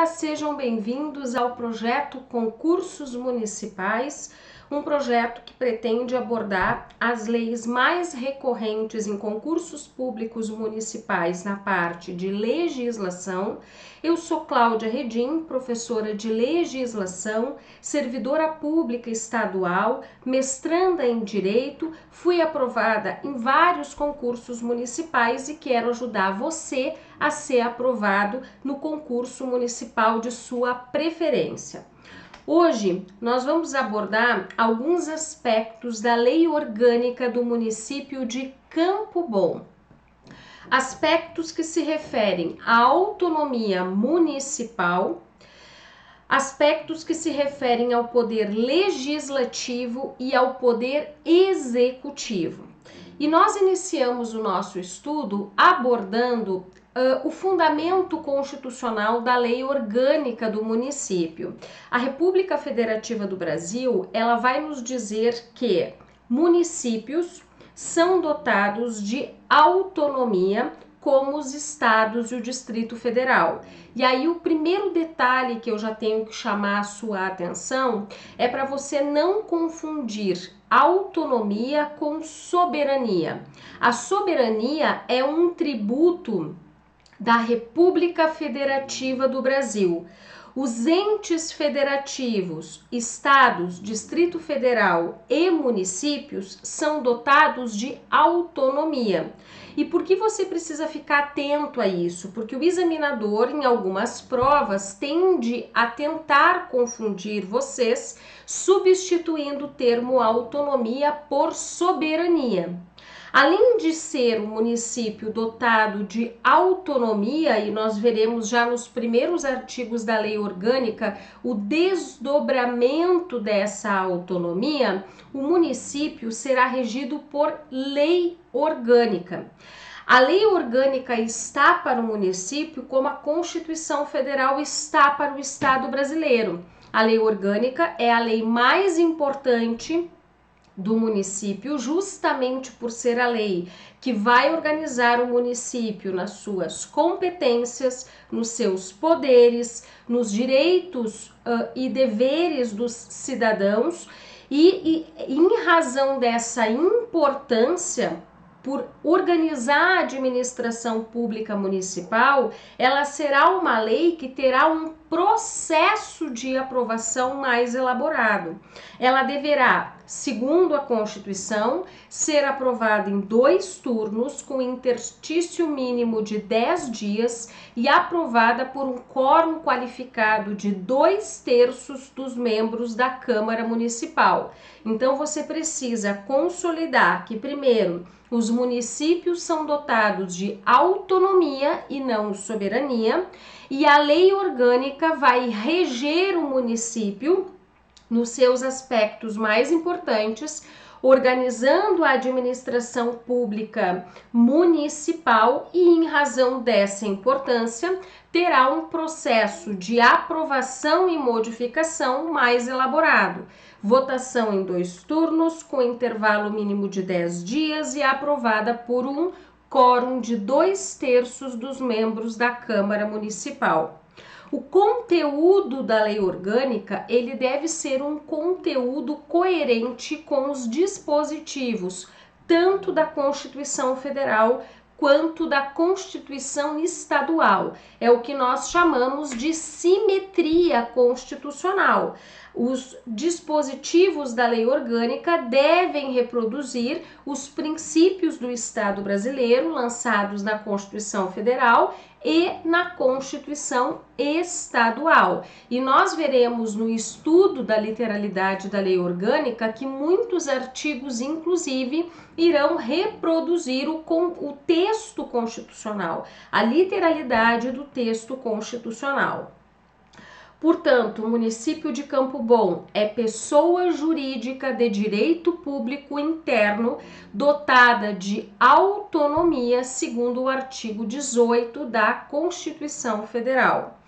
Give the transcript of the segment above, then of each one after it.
Olá, sejam bem-vindos ao projeto Concursos Municipais, um projeto que pretende abordar as leis mais recorrentes em concursos públicos municipais na parte de legislação. Eu sou Cláudia Redim, professora de legislação, servidora pública estadual, mestranda em Direito, fui aprovada em vários concursos municipais e quero ajudar você a ser aprovado no concurso municipal de sua preferência. Hoje nós vamos abordar alguns aspectos da Lei Orgânica do município de Campo Bom. Aspectos que se referem à autonomia municipal, aspectos que se referem ao poder legislativo e ao poder executivo. E nós iniciamos o nosso estudo abordando o fundamento constitucional da Lei Orgânica do município. A República Federativa do Brasil, ela vai nos dizer que municípios são dotados de autonomia como os estados e o Distrito Federal. E aí o primeiro detalhe que eu já tenho que chamar a sua atenção é para você não confundir autonomia com soberania. A soberania é um tributo da República Federativa do Brasil. Os entes federativos, estados, Distrito Federal e municípios são dotados de autonomia. E por que você precisa ficar atento a isso? Porque o examinador, em algumas provas, tende a tentar confundir vocês, substituindo o termo autonomia por soberania. Além de ser um município dotado de autonomia, e nós veremos já nos primeiros artigos da Lei Orgânica o desdobramento dessa autonomia, o município será regido por lei orgânica. A lei orgânica está para o município como a Constituição Federal está para o Estado brasileiro. A lei orgânica é a lei mais importante do município, justamente por ser a lei que vai organizar o município nas suas competências, nos seus poderes, nos direitos e deveres dos cidadãos e em razão dessa importância, por organizar a administração pública municipal, ela será uma lei que terá um processo de aprovação mais elaborado. Ela deverá, segundo a Constituição, ser aprovada em 2 turnos, com interstício mínimo de 10 dias e aprovada por um quórum qualificado de 2/3 dos membros da Câmara Municipal. Então, você precisa consolidar que, primeiro, os municípios são dotados de autonomia e não soberania, e a lei orgânica vai reger o município nos seus aspectos mais importantes, organizando a administração pública municipal e, em razão dessa importância, terá um processo de aprovação e modificação mais elaborado. Votação em 2 turnos, com intervalo mínimo de 10 dias e aprovada por um quórum de 2/3 dos membros da Câmara Municipal. O conteúdo da lei orgânica, ele deve ser um conteúdo coerente com os dispositivos, tanto da Constituição Federal quanto da Constituição Estadual. É o que nós chamamos de simetria constitucional. Os dispositivos da lei orgânica devem reproduzir os princípios do Estado brasileiro lançados na Constituição Federal e na Constituição Estadual. E nós veremos no estudo da literalidade da lei orgânica que muitos artigos, inclusive, irão reproduzir o texto constitucional, a literalidade do texto constitucional. Portanto, o município de Campo Bom é pessoa jurídica de direito público interno dotada de autonomia segundo o artigo 18 da Constituição Federal.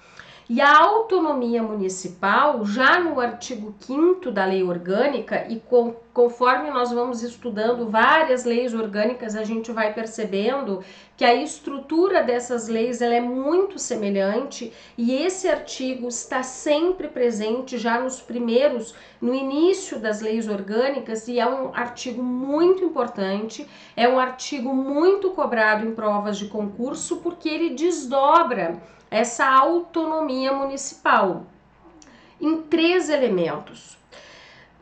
E a autonomia municipal, já no artigo 5º da Lei Orgânica e com conforme nós vamos estudando várias leis orgânicas, a gente vai percebendo que a estrutura dessas leis ela é muito semelhante, e esse artigo está sempre presente já no início das leis orgânicas, e é um artigo muito importante, é um artigo muito cobrado em provas de concurso, porque ele desdobra essa autonomia municipal em 3 elementos.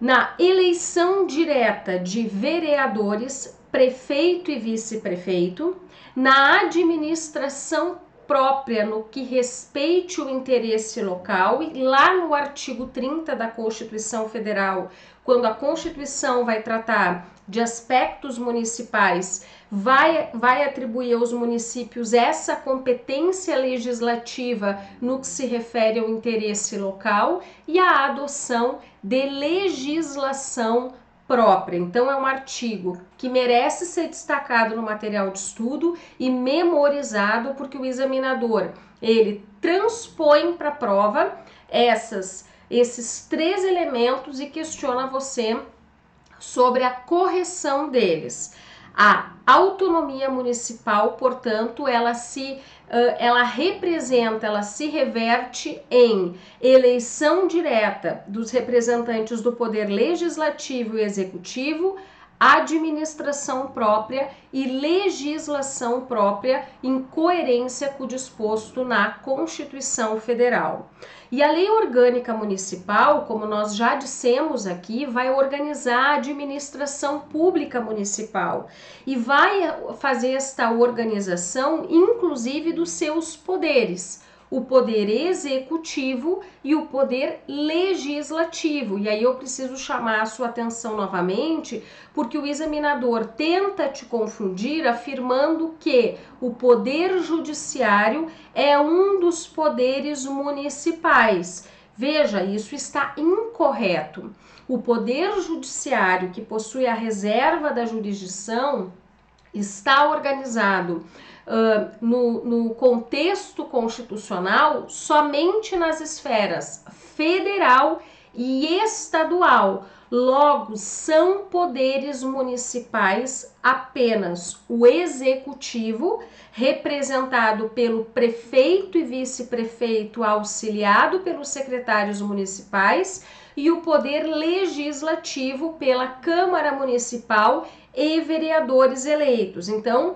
Na eleição direta de vereadores, prefeito e vice-prefeito, na administração própria no que respeite o interesse local, e lá no artigo 30 da Constituição Federal, quando a Constituição vai tratar de aspectos municipais, vai atribuir aos municípios essa competência legislativa no que se refere ao interesse local e a adoção de legislação própria. Então é um artigo que merece ser destacado no material de estudo e memorizado, porque o examinador ele transpõe para a prova esses 3 elementos e questiona você sobre a correção deles. A autonomia municipal, portanto, ela se reverte em eleição direta dos representantes do poder legislativo e executivo, administração própria e legislação própria em coerência com o disposto na Constituição Federal. E a Lei Orgânica Municipal, como nós já dissemos aqui, vai organizar a administração pública municipal e vai fazer esta organização, inclusive, dos seus poderes, o poder executivo e o poder legislativo. E aí eu preciso chamar a sua atenção novamente, porque o examinador tenta te confundir afirmando que o poder judiciário é um dos poderes municipais. Veja, isso está incorreto. O poder judiciário, que possui a reserva da jurisdição, está organizado no contexto constitucional somente nas esferas federal e estadual. Logo, são poderes municipais apenas o executivo, representado pelo prefeito e vice-prefeito, auxiliado pelos secretários municipais, e o poder legislativo pela Câmara Municipal e vereadores eleitos. Então,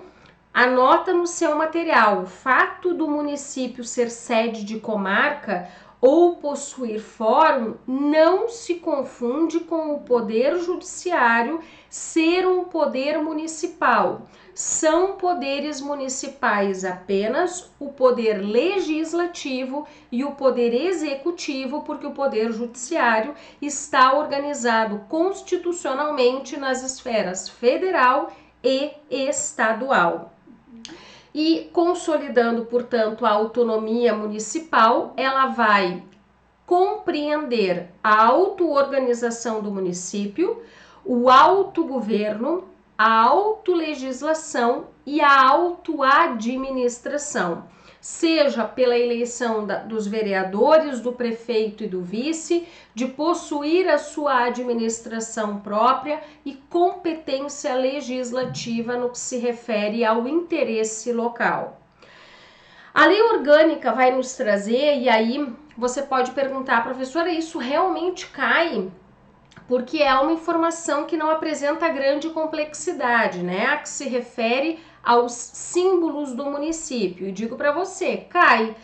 anota no seu material: o fato do município ser sede de comarca ou possuir fórum não se confunde com o poder judiciário ser um poder municipal. São poderes municipais apenas o poder legislativo e o poder executivo, porque o poder judiciário está organizado constitucionalmente nas esferas federal e estadual. E consolidando, portanto, a autonomia municipal, ela vai compreender a auto-organização do município, o autogoverno, a autolegislação e a autoadministração, seja pela eleição dos vereadores, do prefeito e do vice, de possuir a sua administração própria e competência legislativa no que se refere ao interesse local. A lei orgânica vai nos trazer, e aí você pode perguntar: professora, isso realmente cai? Porque é uma informação que não apresenta grande complexidade, né? A que se refere aos símbolos do município. E digo para você, cai.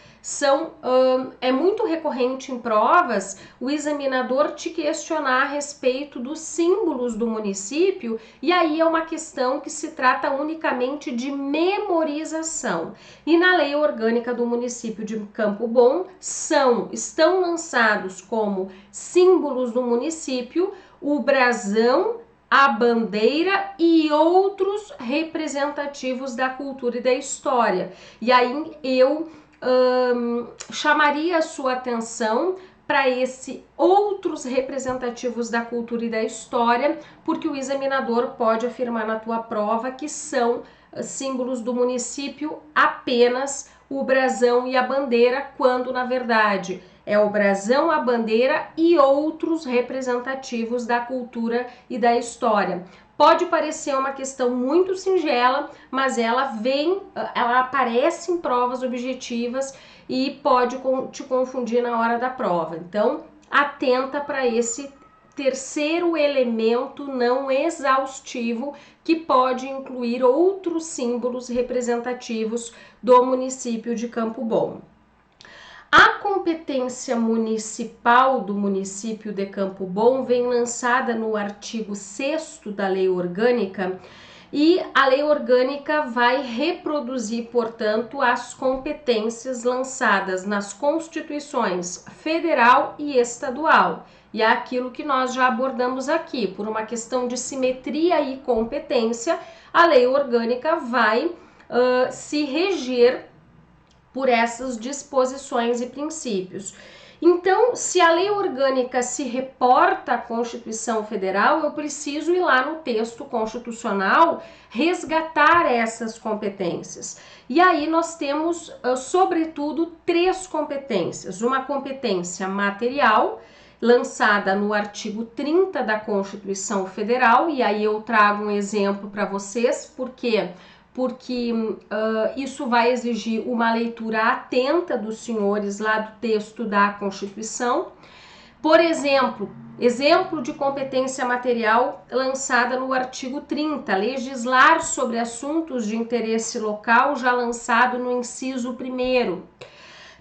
É muito recorrente em provas o examinador te questionar a respeito dos símbolos do município, e aí é uma questão que se trata unicamente de memorização. E na lei orgânica do município de Campo Bom estão lançados como símbolos do município o brasão, a bandeira e outros representativos da cultura e da história. E aí eu chamaria a sua atenção para esses outros representativos da cultura e da história, porque o examinador pode afirmar na tua prova que são símbolos do município apenas o brasão e a bandeira, quando na verdade é o brasão, a bandeira e outros representativos da cultura e da história. Pode parecer uma questão muito singela, mas ela aparece em provas objetivas e pode te confundir na hora da prova. Então, atenta para esse terceiro elemento não exaustivo, que pode incluir outros símbolos representativos do município de Campo Bom. A competência municipal do município de Campo Bom vem lançada no artigo 6º da Lei Orgânica, e a Lei Orgânica vai reproduzir, portanto, as competências lançadas nas Constituições Federal e Estadual. E é aquilo que nós já abordamos aqui, por uma questão de simetria e competência, a Lei Orgânica vai se reger por essas disposições e princípios. Então, se a lei orgânica se reporta à Constituição Federal, eu preciso ir lá no texto constitucional resgatar essas competências. E aí nós temos, sobretudo, 3 competências. Uma competência material, lançada no artigo 30 da Constituição Federal, e aí eu trago um exemplo para vocês, porque isso vai exigir uma leitura atenta dos senhores lá do texto da Constituição. Por exemplo de competência material lançada no artigo 30, legislar sobre assuntos de interesse local, já lançado no inciso 1º.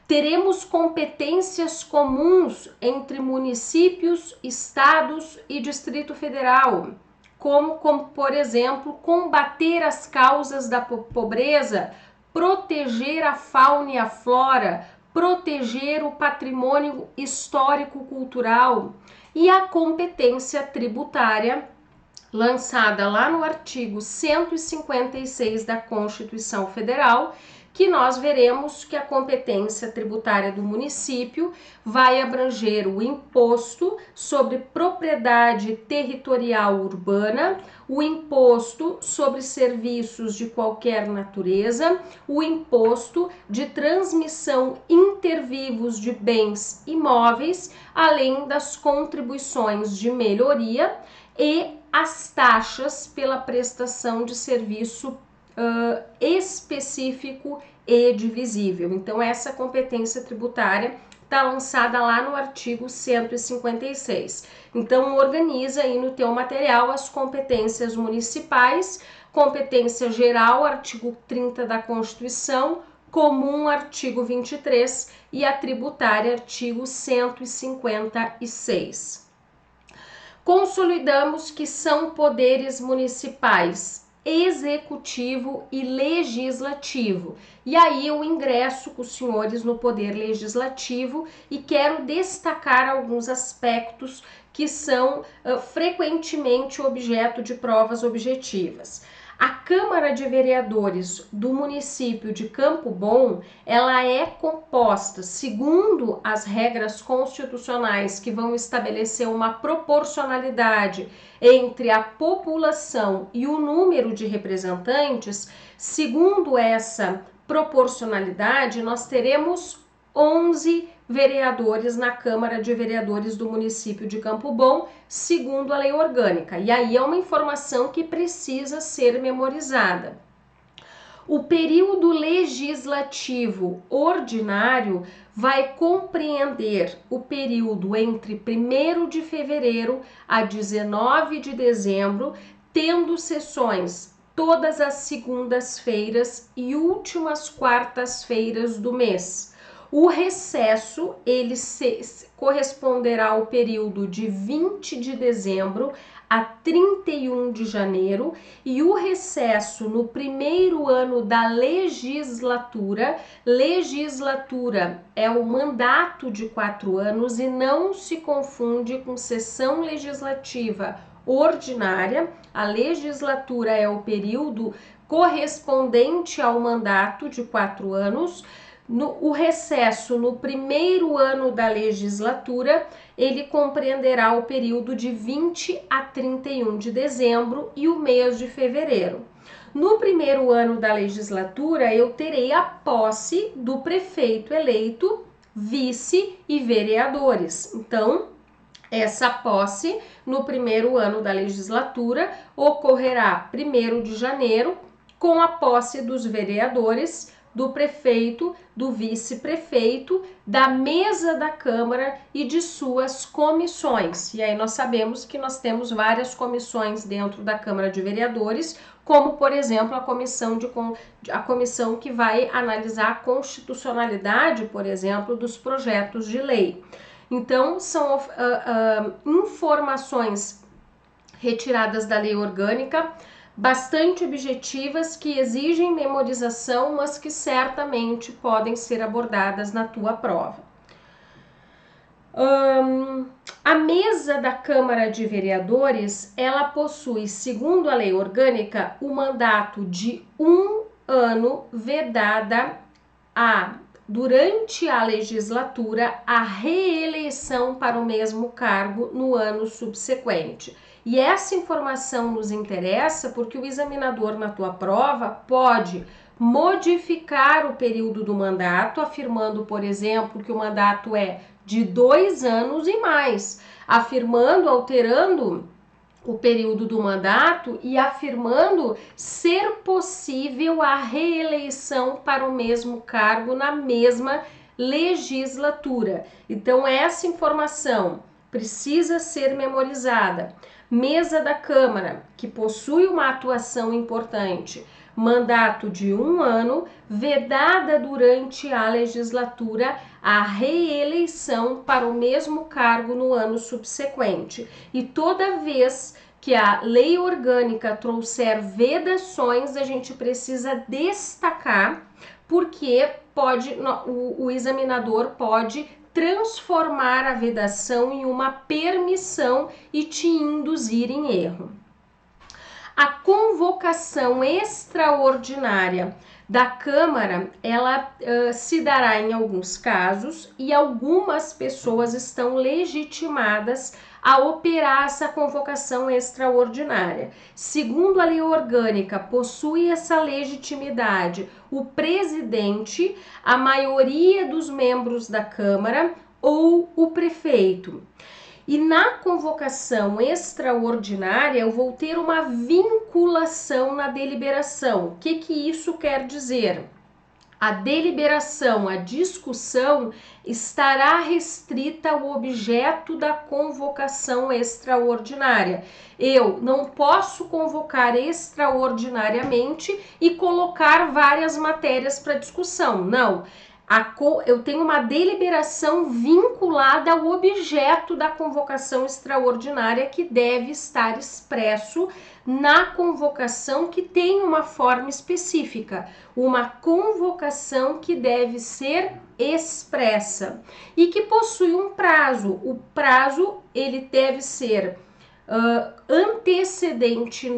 Teremos competências comuns entre municípios, estados e Distrito Federal, como, por exemplo, combater as causas da pobreza, proteger a fauna e a flora, proteger o patrimônio histórico-cultural, e a competência tributária, lançada lá no artigo 156 da Constituição Federal, que nós veremos que a competência tributária do município vai abranger o imposto sobre propriedade territorial urbana, o imposto sobre serviços de qualquer natureza, o imposto de transmissão intervivos de bens imóveis, além das contribuições de melhoria e as taxas pela prestação de serviço específico e divisível. Então, essa competência tributária está lançada lá no artigo 156. Então, organiza aí no teu material as competências municipais, competência geral, artigo 30 da Constituição, comum, artigo 23, e a tributária, artigo 156. Consolidamos que são poderes municipais executivo e legislativo. E aí eu ingresso com os senhores no poder legislativo e quero destacar alguns aspectos que são frequentemente objeto de provas objetivas. A Câmara de Vereadores do município de Campo Bom, ela é composta, segundo as regras constitucionais que vão estabelecer uma proporcionalidade entre a população e o número de representantes. Segundo essa proporcionalidade, nós teremos 11 vereadores na Câmara de Vereadores do município de Campo Bom, segundo a lei orgânica. E aí é uma informação que precisa ser memorizada. O período legislativo ordinário vai compreender o período entre 1º de fevereiro a 19 de dezembro, tendo sessões todas as segundas-feiras e últimas quartas-feiras do mês. O recesso, ele corresponderá ao período de 20 de dezembro a 31 de janeiro, e o recesso no primeiro ano da legislatura é o mandato de 4 anos e não se confunde com sessão legislativa ordinária. A legislatura é o período correspondente ao mandato de 4 anos. O recesso no primeiro ano da legislatura, ele compreenderá o período de 20 a 31 de dezembro e o mês de fevereiro. No primeiro ano da legislatura, eu terei a posse do prefeito eleito vice e vereadores. Então, essa posse no primeiro ano da legislatura ocorrerá 1º de janeiro, com a posse dos vereadores, do prefeito, do vice-prefeito, da mesa da Câmara e de suas comissões. E aí nós sabemos que nós temos várias comissões dentro da Câmara de Vereadores, como, por exemplo, a comissão que vai analisar a constitucionalidade, por exemplo, dos projetos de lei. Então, são informações retiradas da lei orgânica, bastante objetivas, que exigem memorização, mas que certamente podem ser abordadas na tua prova. A mesa da Câmara de Vereadores, ela possui, segundo a lei orgânica, o mandato de 1 ano, vedada durante a legislatura, a reeleição para o mesmo cargo no ano subsequente. E essa informação nos interessa porque o examinador na tua prova pode modificar o período do mandato, afirmando, por exemplo, que o mandato é de 2 anos e mais, alterando o período do mandato e afirmando ser possível a reeleição para o mesmo cargo na mesma legislatura. Então, essa informação precisa ser memorizada. Mesa da Câmara, que possui uma atuação importante, mandato de 1 ano, vedada durante a legislatura a reeleição para o mesmo cargo no ano subsequente. E toda vez que a lei orgânica trouxer vedações, a gente precisa destacar, porque o examinador pode transformar a vedação em uma permissão e te induzir em erro. A convocação extraordinária da Câmara, ela se dará em alguns casos e algumas pessoas estão legitimadas a operar essa convocação extraordinária. Segundo a lei orgânica, possui essa legitimidade o presidente, a maioria dos membros da Câmara ou o prefeito. E na convocação extraordinária, eu vou ter uma vinculação na deliberação. O que isso quer dizer? A deliberação, a discussão estará restrita ao objeto da convocação extraordinária. Eu não posso convocar extraordinariamente e colocar várias matérias para discussão, não. Eu tenho uma deliberação vinculada ao objeto da convocação extraordinária que deve estar expresso na convocação, que tem uma forma específica, uma convocação que deve ser expressa e que possui um prazo. O prazo ele deve ser antecedente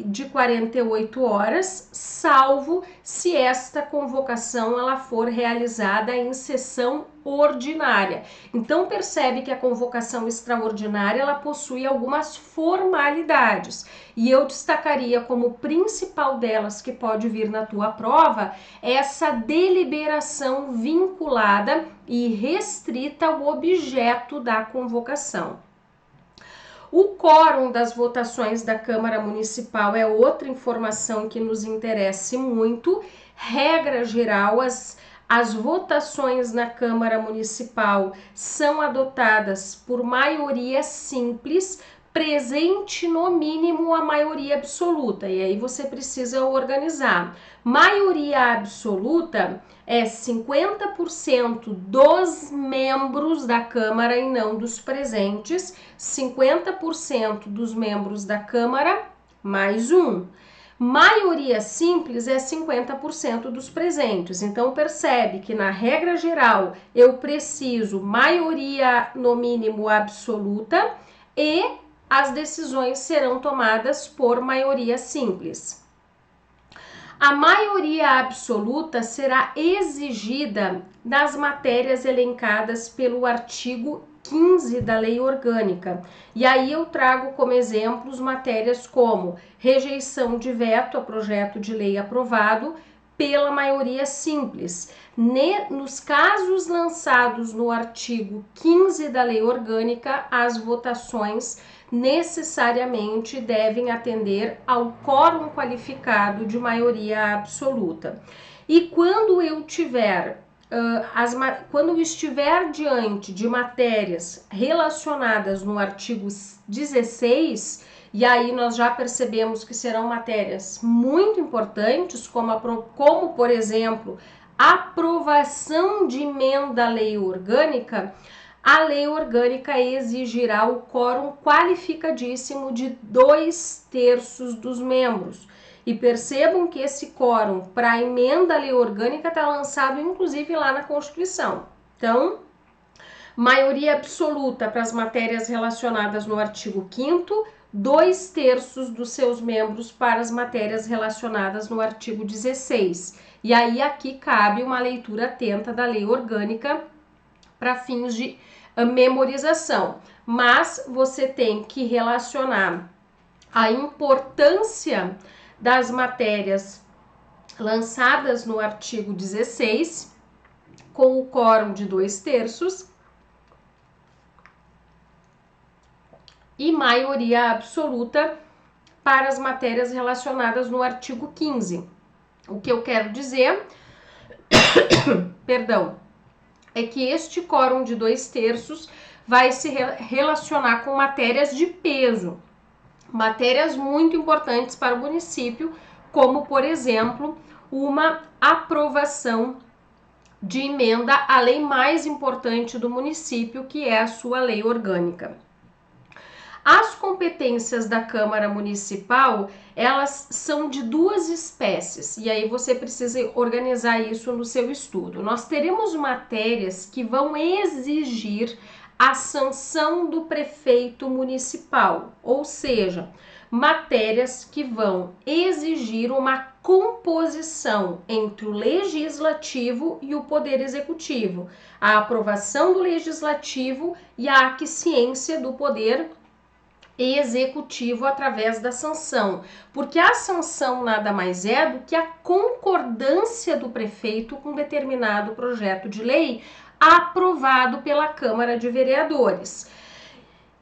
de 48 horas, salvo se esta convocação ela for realizada em sessão ordinária. Então percebe que a convocação extraordinária ela possui algumas formalidades e eu destacaria como principal delas que pode vir na tua prova essa deliberação vinculada e restrita ao objeto da convocação. O quórum das votações da Câmara Municipal é outra informação que nos interessa muito. Regra geral, as votações na Câmara Municipal são adotadas por maioria simples, presente no mínimo a maioria absoluta, e aí você precisa organizar. Maioria absoluta é 50% dos membros da Câmara e não dos presentes, 50% dos membros da Câmara mais um. Maioria simples é 50% dos presentes. Então percebe que na regra geral eu preciso maioria no mínimo absoluta e as decisões serão tomadas por maioria simples. A maioria absoluta será exigida nas matérias elencadas pelo artigo 15 da Lei Orgânica. E aí eu trago como exemplos matérias como rejeição de veto a projeto de lei aprovado, pela maioria simples. Nos casos lançados no artigo 15 da Lei Orgânica, as votações necessariamente devem atender ao quórum qualificado de maioria absoluta. E quando eu tiver quando eu estiver diante de matérias relacionadas no artigo 16, e aí nós já percebemos que serão matérias muito importantes, como por exemplo, aprovação de emenda à lei orgânica, a lei orgânica exigirá o quórum qualificadíssimo de 2/3 dos membros. E percebam que esse quórum para a emenda à lei orgânica está lançado inclusive lá na Constituição. Então, maioria absoluta para as matérias relacionadas no artigo 5º, 2/3 dos seus membros para as matérias relacionadas no artigo 16. E aí aqui cabe uma leitura atenta da lei orgânica para fins de memorização. Mas você tem que relacionar a importância das matérias lançadas no artigo 16 com o quórum de 2/3 e maioria absoluta para as matérias relacionadas no artigo 15. O que eu quero dizer, perdão, é que este quórum de 2/3 vai se relacionar com matérias de peso, matérias muito importantes para o município, como, por exemplo, uma aprovação de emenda à lei mais importante do município, que é a sua lei orgânica. As competências da Câmara Municipal, elas são de duas espécies, e aí você precisa organizar isso no seu estudo. Nós teremos matérias que vão exigir a sanção do prefeito municipal, ou seja, matérias que vão exigir uma composição entre o legislativo e o poder executivo, a aprovação do legislativo e a aquiescência do poder executivo através da sanção, porque a sanção nada mais é do que a concordância do prefeito com determinado projeto de lei aprovado pela Câmara de Vereadores.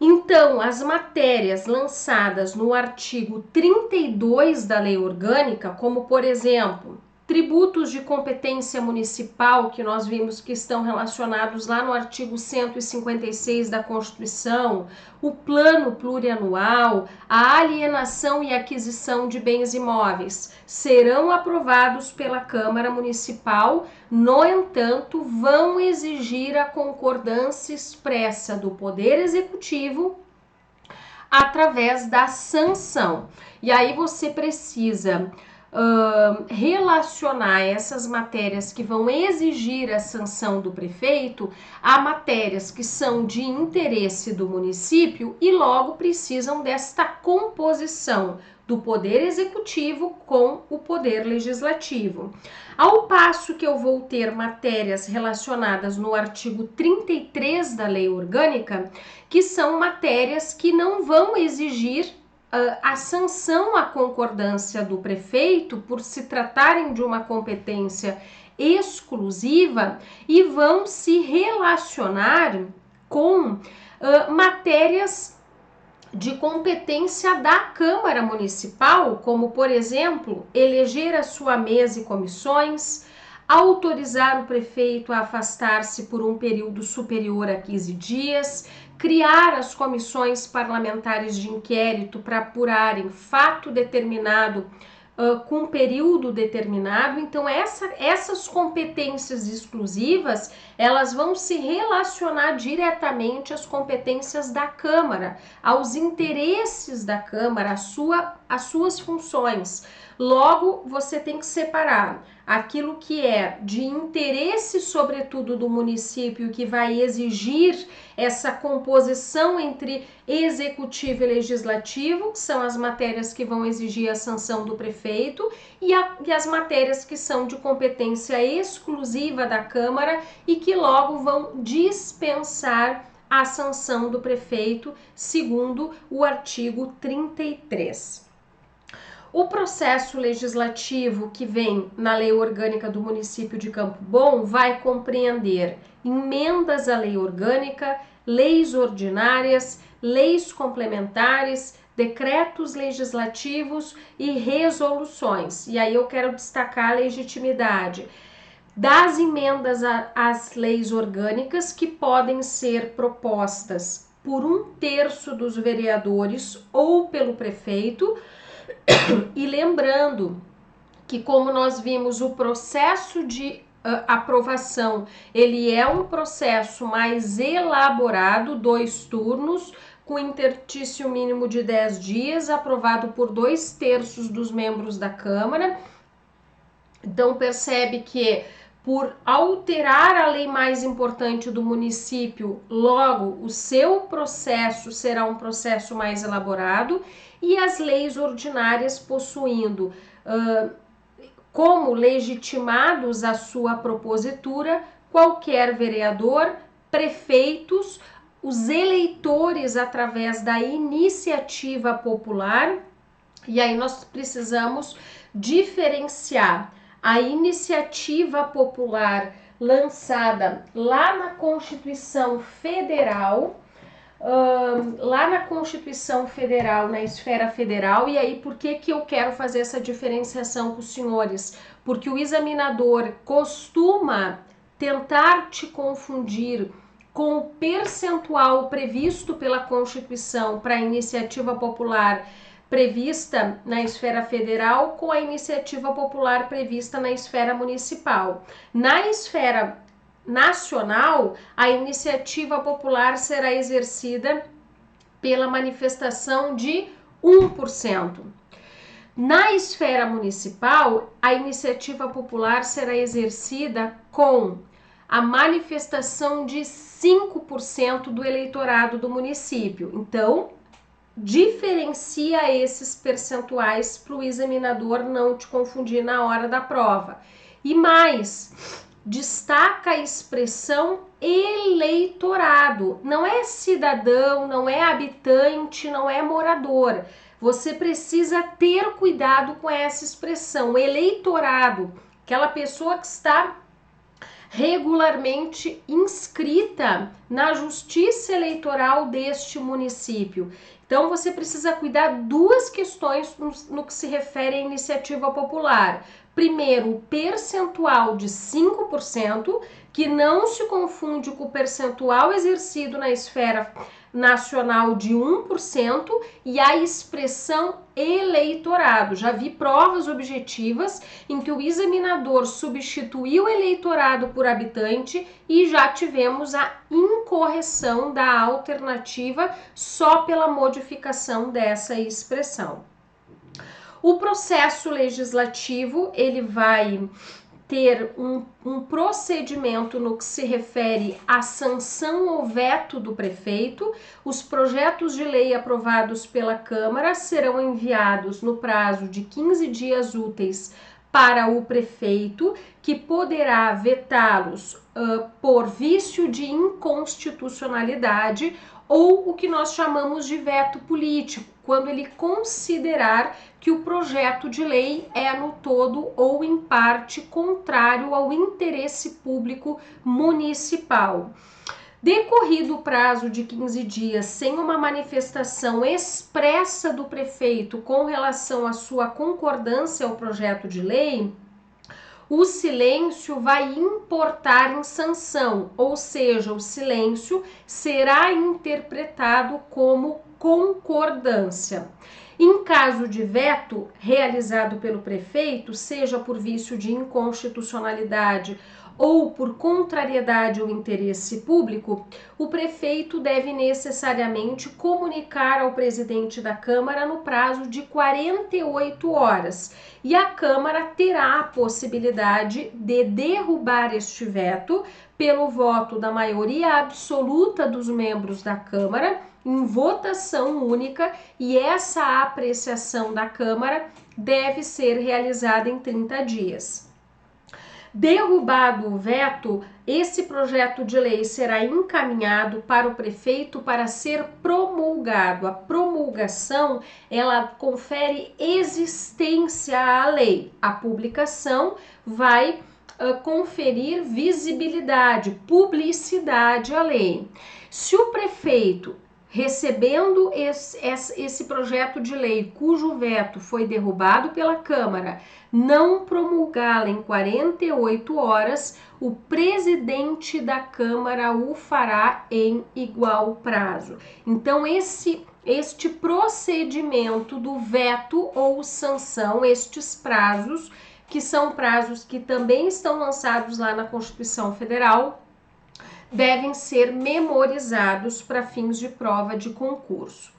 Então, as matérias lançadas no artigo 32 da Lei Orgânica, como por exemplo, tributos de competência municipal, que nós vimos que estão relacionados lá no artigo 156 da Constituição, o plano plurianual, a alienação e aquisição de bens imóveis, serão aprovados pela Câmara Municipal, no entanto, vão exigir a concordância expressa do Poder Executivo através da sanção. E aí você precisa relacionar essas matérias que vão exigir a sanção do prefeito a matérias que são de interesse do município e logo precisam desta composição do poder executivo com o poder legislativo. Ao passo que eu vou ter matérias relacionadas no artigo 33 da Lei Orgânica, que são matérias que não vão exigir a sanção à concordância do prefeito por se tratarem de uma competência exclusiva e vão se relacionar com matérias de competência da Câmara Municipal, como, por exemplo, eleger a sua mesa e comissões, autorizar o prefeito a afastar-se por um período superior a 15 dias, criar as comissões parlamentares de inquérito para apurarem fato determinado com período determinado. Então, essas competências exclusivas, elas vão se relacionar diretamente às competências da Câmara, aos interesses da Câmara, às suas funções. Logo, você tem que separar aquilo que é de interesse, sobretudo, do município, que vai exigir essa composição entre executivo e legislativo, que são as matérias que vão exigir a sanção do prefeito, e as matérias que são de competência exclusiva da Câmara e que logo vão dispensar a sanção do prefeito, segundo o artigo 33. O processo legislativo que vem na Lei Orgânica do Município de Campo Bom vai compreender emendas à lei orgânica, leis ordinárias, leis complementares, decretos legislativos e resoluções. E aí eu quero destacar a legitimidade das emendas às leis orgânicas, que podem ser propostas por 1/3 dos vereadores ou pelo prefeito. E lembrando que, como nós vimos, o processo de aprovação, ele é um processo mais elaborado, 2 turnos, com interstício mínimo de 10 dias, aprovado por 2/3 dos membros da Câmara. Então percebe que, por alterar a lei mais importante do município, logo o seu processo será um processo mais elaborado, e as leis ordinárias possuindo como legitimados a sua propositura qualquer vereador, prefeitos, os eleitores através da iniciativa popular. E aí nós precisamos diferenciar a iniciativa popular lançada lá na Constituição Federal, na esfera federal. E aí, por que eu quero fazer essa diferenciação com os senhores? Porque o examinador costuma tentar te confundir com o percentual previsto pela Constituição para a iniciativa popular prevista na esfera federal com a iniciativa popular prevista na esfera municipal. Na esfera nacional, a iniciativa popular será exercida pela manifestação de 1%. Na esfera municipal, a iniciativa popular será exercida com a manifestação de 5% do eleitorado do município. Então, diferencia esses percentuais para o examinador não te confundir na hora da prova. E mais, destaca a expressão eleitorado. Não é cidadão, não é habitante, não é morador. Você precisa ter cuidado com essa expressão, eleitorado, aquela pessoa que está regularmente inscrita na Justiça Eleitoral deste município. Então você precisa cuidar 2 questões no que se refere à iniciativa popular. Primeiro, o percentual de 5%, que não se confunde com o percentual exercido na esfera nacional de 1%, e a expressão eleitorado. Já vi provas objetivas em que o examinador substituiu o eleitorado por habitante e já tivemos a incorreção da alternativa só pela modificação dessa expressão. O processo legislativo, ele vai ter um procedimento no que se refere à sanção ou veto do prefeito. Os projetos de lei aprovados pela Câmara serão enviados no prazo de 15 dias úteis para o prefeito, que poderá vetá-los por vício de inconstitucionalidade, ou o que nós chamamos de veto político, quando ele considerar que o projeto de lei é no todo ou em parte contrário ao interesse público municipal. Decorrido o prazo de 15 dias sem uma manifestação expressa do prefeito com relação à sua concordância ao projeto de lei, o silêncio vai importar em sanção, ou seja, o silêncio será interpretado como concordância. Em caso de veto realizado pelo prefeito, seja por vício de inconstitucionalidade ou por contrariedade ao interesse público, o prefeito deve necessariamente comunicar ao presidente da Câmara no prazo de 48 horas, e a Câmara terá a possibilidade de derrubar este veto pelo voto da maioria absoluta dos membros da Câmara, em votação única, e essa apreciação da Câmara deve ser realizada em 30 dias. Derrubado o veto, esse projeto de lei será encaminhado para o prefeito para ser promulgado. A promulgação, ela confere existência à lei. A publicação vai conferir visibilidade, publicidade à lei. Se o prefeito, recebendo esse projeto de lei cujo veto foi derrubado pela Câmara, não promulgá-la em 48 horas, o presidente da Câmara o fará em igual prazo. Então, este procedimento do veto ou sanção, estes prazos, que são prazos que também estão lançados lá na Constituição Federal, devem ser memorizados para fins de prova de concurso.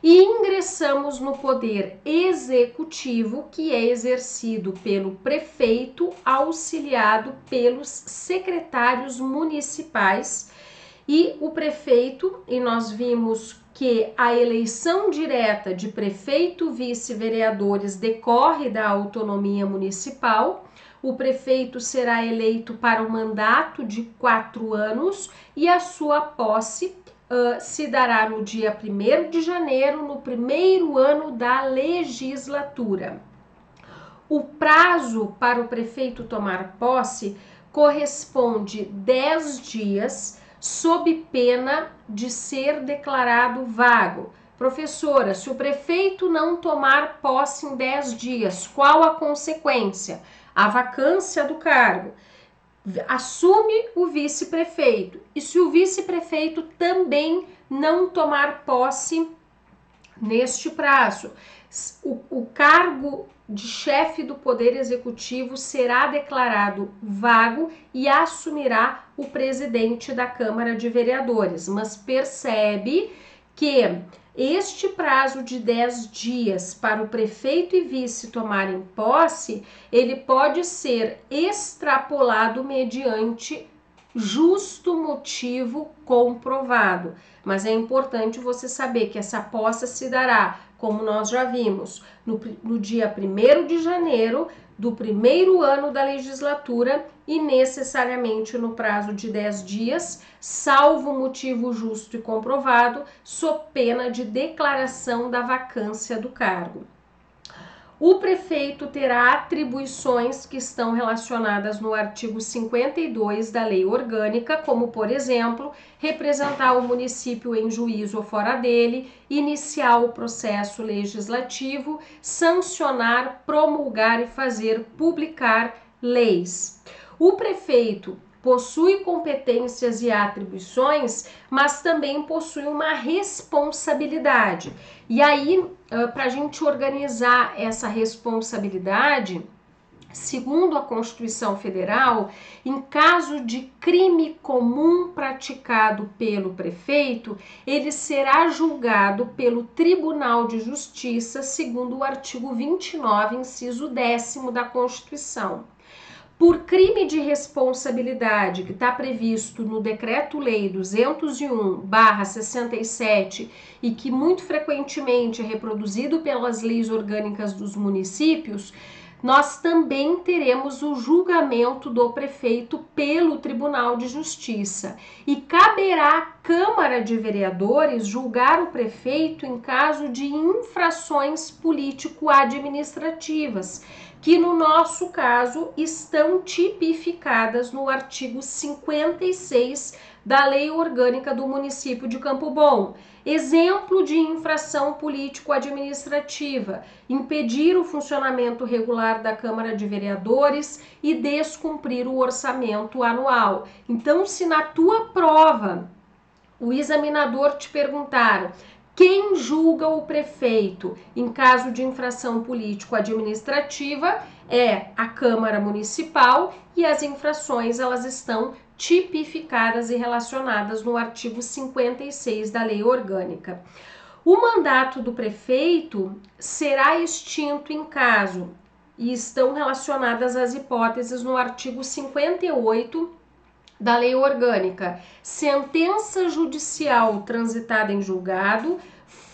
E ingressamos no poder executivo, que é exercido pelo prefeito, auxiliado pelos secretários municipais. E o prefeito, e nós vimos que a eleição direta de prefeito, vice-vereadores decorre da autonomia municipal. O prefeito será eleito para um mandato de 4 anos e a sua posse se dará no dia 1º de janeiro, no primeiro ano da legislatura. O prazo para o prefeito tomar posse corresponde 10 dias, sob pena de ser declarado vago. Professora, se o prefeito não tomar posse em 10 dias, qual a consequência? A vacância do cargo. Assume o vice-prefeito. E se o vice-prefeito também não tomar posse neste prazo, o cargo de chefe do Poder Executivo será declarado vago e assumirá o presidente da Câmara de Vereadores. Mas percebe que este prazo de 10 dias para o prefeito e vice tomarem posse, ele pode ser extrapolado mediante justo motivo comprovado. Mas é importante você saber que essa posse se dará, como nós já vimos, no dia 1º de janeiro do primeiro ano da legislatura e necessariamente no prazo de 10 dias, salvo motivo justo e comprovado, sob pena de declaração da vacância do cargo. O prefeito terá atribuições que estão relacionadas no artigo 52 da Lei Orgânica, como, por exemplo, representar o município em juízo ou fora dele, iniciar o processo legislativo, sancionar, promulgar e fazer publicar leis. O prefeito possui competências e atribuições, mas também possui uma responsabilidade. E aí, para a gente organizar essa responsabilidade, segundo a Constituição Federal, em caso de crime comum praticado pelo prefeito, ele será julgado pelo Tribunal de Justiça, segundo o artigo 29, inciso 10º da Constituição. Por crime de responsabilidade que está previsto no Decreto-Lei 201/67 e que muito frequentemente é reproduzido pelas leis orgânicas dos municípios, nós também teremos o julgamento do prefeito pelo Tribunal de Justiça e caberá à Câmara de Vereadores julgar o prefeito em caso de infrações político-administrativas, que no nosso caso estão tipificadas no artigo 56 da Lei Orgânica do Município de Campo Bom. Exemplo de infração político-administrativa: impedir o funcionamento regular da Câmara de Vereadores e descumprir o orçamento anual. Então, se na tua prova o examinador te perguntar quem julga o prefeito em caso de infração político-administrativa, é a Câmara Municipal, e as infrações elas estão tipificadas e relacionadas no artigo 56 da Lei Orgânica. O mandato do prefeito será extinto em caso, e estão relacionadas as hipóteses no artigo 58 da Lei Orgânica: sentença judicial transitada em julgado,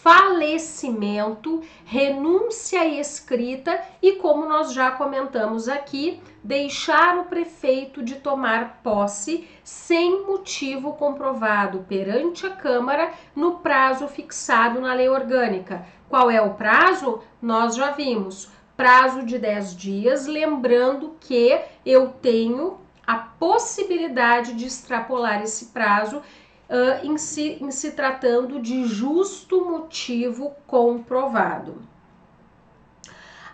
falecimento, renúncia escrita e, como nós já comentamos aqui, deixar o prefeito de tomar posse sem motivo comprovado perante a Câmara no prazo fixado na lei orgânica. Qual é o prazo? Nós já vimos, prazo de 10 dias, lembrando que eu tenho a possibilidade de extrapolar esse prazo em se tratando de justo motivo comprovado.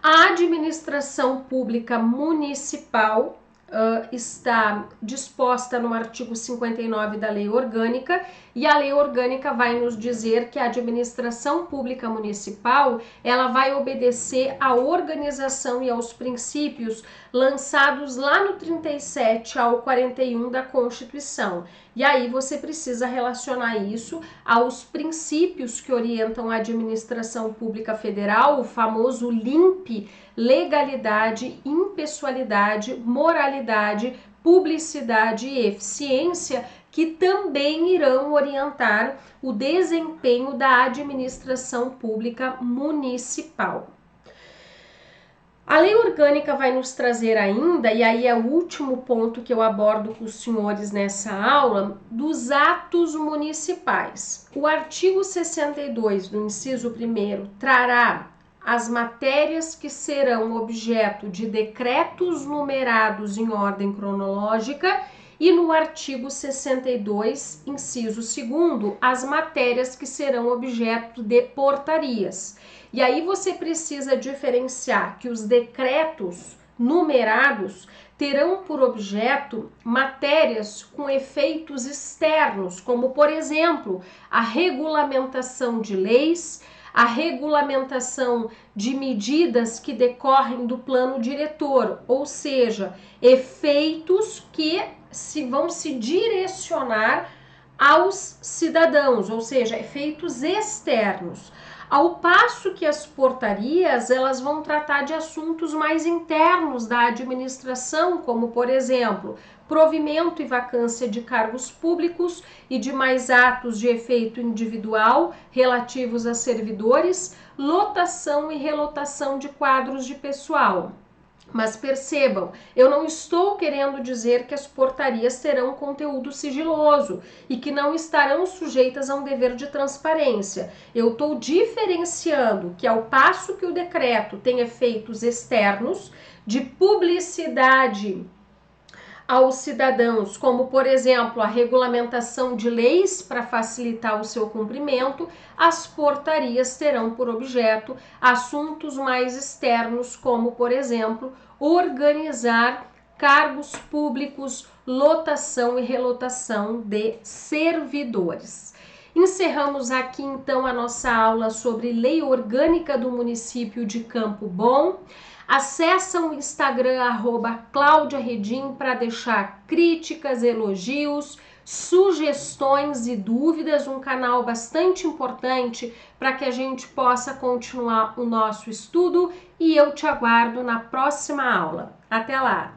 A administração pública municipal está disposta no artigo 59 da Lei Orgânica, e a Lei Orgânica vai nos dizer que a administração pública municipal ela vai obedecer à organização e aos princípios lançados lá no 37 ao 41 da Constituição. E aí você precisa relacionar isso aos princípios que orientam a administração pública federal, o famoso LIMP, legalidade, impessoalidade, moralidade, publicidade e eficiência, que também irão orientar o desempenho da administração pública municipal. A lei orgânica vai nos trazer ainda, e aí é o último ponto que eu abordo com os senhores nessa aula, dos atos municipais. O artigo 62 do inciso 1º trará as matérias que serão objeto de decretos numerados em ordem cronológica, e no artigo 62, inciso 2º, as matérias que serão objeto de portarias. E aí você precisa diferenciar que os decretos numerados terão por objeto matérias com efeitos externos, como, por exemplo, a regulamentação de leis, a regulamentação de medidas que decorrem do plano diretor, ou seja, efeitos que vão se direcionar aos cidadãos, ou seja, efeitos externos. Ao passo que as portarias, elas vão tratar de assuntos mais internos da administração, como, por exemplo, provimento e vacância de cargos públicos e demais atos de efeito individual relativos a servidores, lotação e relotação de quadros de pessoal. Mas percebam, eu não estou querendo dizer que as portarias terão conteúdo sigiloso e que não estarão sujeitas a um dever de transparência. Eu estou diferenciando que, ao passo que o decreto tem efeitos externos de publicidade aos cidadãos, como, por exemplo, a regulamentação de leis para facilitar o seu cumprimento, as portarias terão por objeto assuntos mais externos, como, por exemplo, organizar cargos públicos, lotação e relotação de servidores. Encerramos aqui então a nossa aula sobre Lei Orgânica do Município de Campo Bom. Acesse o Instagram @claudiaredim para deixar críticas, elogios, sugestões e dúvidas, um canal bastante importante para que a gente possa continuar o nosso estudo, e eu te aguardo na próxima aula. Até lá!